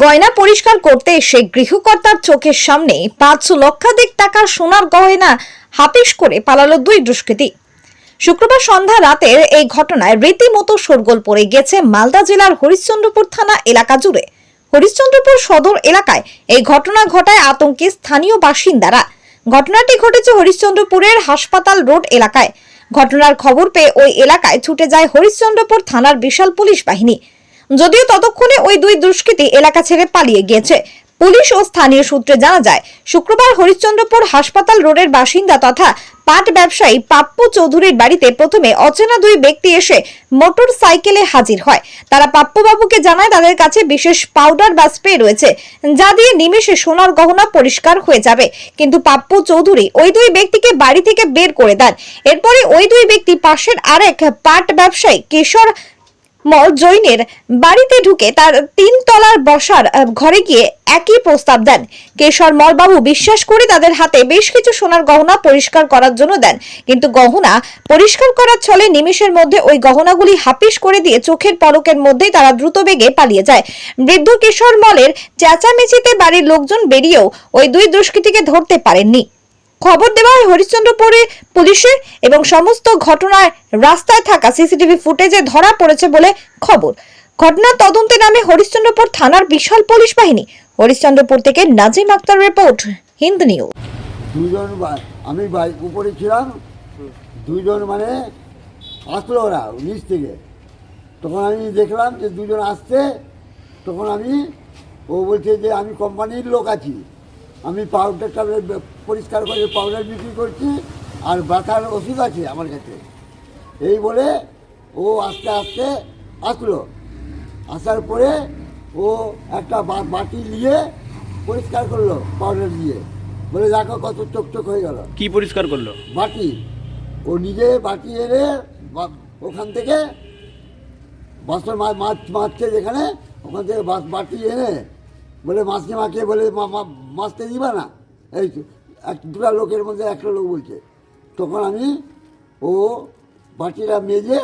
গয়না পরিষ্কার করতে এসে গৃহকর্তার চোখের সামনে 5 লক্ষাধিক টাকার সোনার গয়না হাতিশ করে পালালো দুই দুষ্কৃতী। শুক্রবার সন্ধ্যা রাতের এই ঘটনায় রীতিমতো শোরগোল পড়ে গেছে মালদা জেলার হরিশ্চন্দ্রপুর থানা এলাকা জুড়ে। হরিশ্চন্দ্রপুর সদর এলাকায় এই ঘটনা ঘটায় আতঙ্কে স্থানীয় বাসিন্দারা। ঘটনাটি ঘটেছে হরিশ্চন্দ্রপুরের হাসপাতাল রোড এলাকায়। ঘটনার খবর পেয়ে ওই এলাকায় ছুটে যায় হরিশ্চন্দ্রপুর থানার বিশাল পুলিশ বাহিনী। যদিও ততক্ষণে ওই দুই দুষ্কৃতী এলাকা ছেড়ে পালিয়ে গিয়েছে। পুলিশ ও স্থানীয় সূত্রে জানা যায়, শুক্রবার হরিশ্চন্দ্রপুর হাসপাতাল রোডের বাসিন্দা তথা পাট ব্যবসায়ী পাপ্পু চৌধুরীর বাড়িতে প্রথমে অচেনা দুই ব্যক্তি এসে মোটর সাইকেলে হাজির হয়। তারা পাপ্পু বাবুকে জানায় তাদের কাছে বিশেষ পাউডার বা স্প্রে রয়েছে, যা দিয়ে নিমেষে সোনার গহনা পরিষ্কার হয়ে যাবে। কিন্তু পাপ্পু চৌধুরী ওই দুই ব্যক্তিকে বাড়ি থেকে বের করে দেন। এরপরে ওই দুই ব্যক্তি পাশের আরেক পাট ব্যবসায়ী কিশোর মল জৈনের বাড়িতে ঢুকে তার 3 তলার বসার ঘরে গিয়ে একই প্রস্তাব দেন। কেশর মলবাবু বিশ্বাস করে তাদের হাতে বেশ কিছু সোনার গহনা পরিষ্কার করার জন্য দেন, কিন্তু গহনা পরিষ্কার করার ছলে নিমেষের মধ্যে ওই গহনাগুলি হাপিস করে দিয়ে চোখের পলকের মধ্যেই তারা দ্রুত বেগে পালিয়ে যায়। বৃদ্ধ কেশর মলের চেঁচামেচিতে বাড়ির লোকজন বেরিয়েও ওই দুই দুষ্কৃতীকে ধরতে পারেননি। খবর দেওয়া হয় হরিশ্চন্দ্রপুরে পুলিশে এবং সমস্ত ঘটনায় রাস্তায় থাকা সিসিটিভি ফুটেজে ধরা পড়েছে বলে খবর। ঘটনার তদন্তে নামে হরিশ্চন্দ্রপুর থানার বিশাল পুলিশ বাহিনী। হরিশ্চন্দ্রপুর থেকে নাজিম আক্তার রিপোর্ট, হিন্দ নিউজ। দুজন আমি বাইক উপরে ছিলাম, দুজন মানে আসলো ওরা নিচ থেকে। তখন আমি দেখলাম যে দুজন আসছে। তখন ও বলছে যে আমি কোম্পানির লোক আছি, আমি পাউডার টাউডার পরিষ্কার করে পাউডার বিক্রি করছি, আর ব্যথার ওষুধ আছে আমার কাছে। এই বলে ও আস্তে আস্তে আসলো। আসার পরে ও একটা বাটি নিয়ে পরিষ্কার করলো পাউডার দিয়ে, বলে দেখো কত চকচক হয়ে গেল। কি পরিষ্কার করলো? বাটি। ও নিজে বাটি এনে ওখান থেকে বাসন মাছছে যেখানে, ওখান থেকে বাটি এনে বলে মাছকে মাকে বলে মাছতে দিবা না, এই দুটা লোকের মধ্যে একটা লোক বলছে। তখন ও বাটিটা মেজে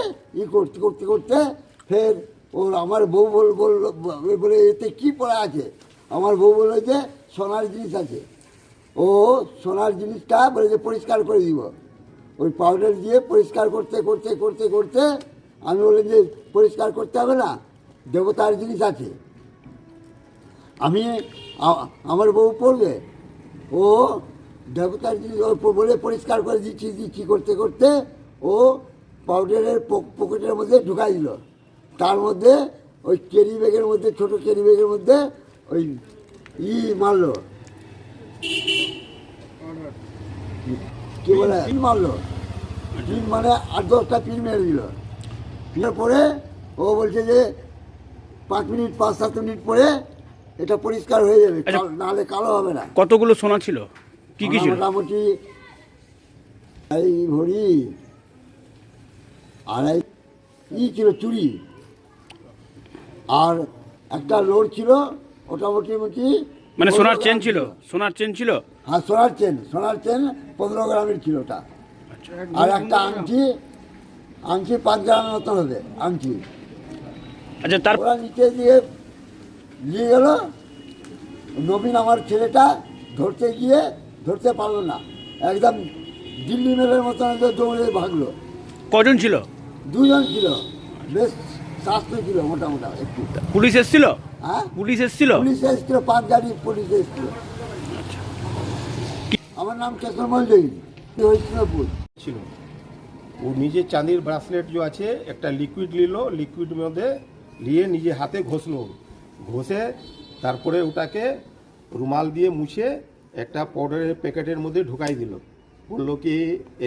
করতে করতে করতে ফের আমার বউ বলে এতে কী পড়া আছে? আমার বউ বলে যে সোনার জিনিস আছে। ও সোনার জিনিসটা বলে যে পরিষ্কার করে দিব। ওই পাউডার দিয়ে পরিষ্কার করতে করতে করতে করতে আমি বললাম যে পরিষ্কার করতে হবে না, দেবতার জিনিস আছে, আমার বউ পড়বে। ও দেবতার জিনিস বলে পরিষ্কার করে দিচ্ছি করতে করতে ও পাউডারের পকেটের মধ্যে ঢুকাই দিল। তার মধ্যে ওই ক্যারি ব্যাগের মধ্যে, ছোটো ক্যারি ব্যাগের মধ্যে ওই মারলো, কি বলে পিন মারলো। পিন মানে 8-10টা পিন মেরে দিল। পিনের পরে ও বলছে যে 5-7 মিনিট পরে এটা পরিষ্কার হয়ে যাবে, নাহলে কালো হবে না। কতগুলো সোনা ছিল? কি কি ছিল? মোটামুটি এই ভরি আড়াই ছিল চুড়ি, আর একটা লোড ছিল ওটা মোটামুটি মানে সোনার চেন ছিল? সোনার চেন ছিল? হ্যাঁ, সোনার চেন 15 গ্রামের ছিল ওটা। আর একটা আংটি 5 গ্রামের মতন হবে আংটি। আচ্ছা, তার ওরা নিচে দিয়ে নিয়ে গেল। নবীন আমার ছেলেটা ধরতে পারলো না, একদম দিল্লি মেলের মতন দৌড়ে ভাগলো। কজন ছিল? 2 জন ছিল, বেশ স্বাস্থ্য ছিল মোটামুটি একটু। পুলিশ এসেছিল? হ্যাঁ, পুলিশ এসেছিল? 5 গাড়ি পুলিশ এসেছিল। আমার নাম কেশর মল্লিক, হরিশ্চন্দ্রপুর ছিল। ও নিজে চাঁদির ব্রাসলেট যে আছে একটা লিকুইড নিল, লিকুইড মধ্যে নিয়ে নিজে হাতে ঘষে তারপরে ওটাকে রুমাল দিয়ে মুছে একটা পাউডারের প্যাকেটের মধ্যে ঢুকাই দিল। বললো কি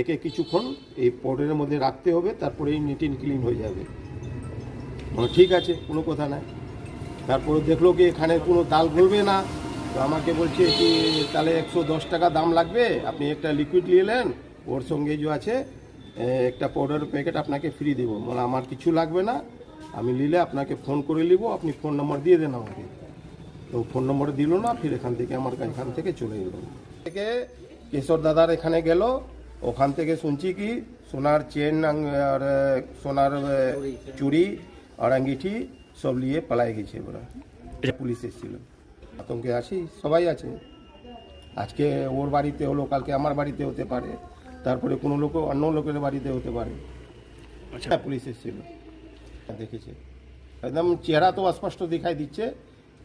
একে কিছুক্ষণ এই পাউডারের মধ্যে রাখতে হবে, তারপরে নিট অ্যান্ড ক্লিন হয়ে যাবে। ঠিক আছে, কোনো কথা নাই। তারপরে দেখলো কি এখানে কোনো দাল গলবে না, তো আমাকে বলছে কি তাহলে 110 টাকা দাম লাগবে, আপনি একটা লিকুইড নিলেন, ওর সঙ্গে যে আছে একটা পাউডারের প্যাকেট আপনাকে ফ্রি দেবো। মানে আমার কিছু লাগবে না, আমি নিলে আপনাকে ফোন করে নিব, আপনি ফোন নম্বর দিয়ে দেন আমাকে। তো ফোন নম্বর দিল না, ফির এখান থেকে চলে এলো। থেকে কেশর দাদার এখানে গেল, ওখান থেকে শুনছি কি সোনার চেন আর সোনার চুড়ি আর আঙ্গিঠি সব নিয়ে পালাই গেছে ওরা। পুলিশ এসেছিল। আতঙ্কে আছি, সবাই আছে। আজকে ওর বাড়িতে হলো, কালকে আমার বাড়িতে হতে পারে, তারপরে কোনো লোক অন্য লোকের বাড়িতে হতে পারে। আচ্ছা পুলিশ এসেছিল, দেখেছে। একদম চেহারা তো স্পষ্ট দেখাই দিচ্ছে।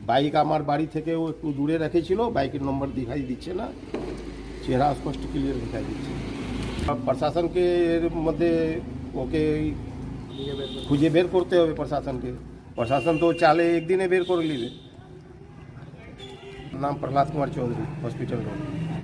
বাইক আমার বাড়ি থেকেও একটু দূরে রেখেছিল, বাইকের নম্বর দেখাই দিচ্ছে না, চেহারা স্পষ্ট ক্লিয়ার দেখাই দিচ্ছে। প্রশাসনকে এর মধ্যে ওকে খুঁজে বের করতে হবে প্রশাসনকে। প্রশাসন তো চালে একদিনে বের করে নেবে। নাম প্রহ্লাদ কুমার চৌধুরী, হসপিটাল রোড।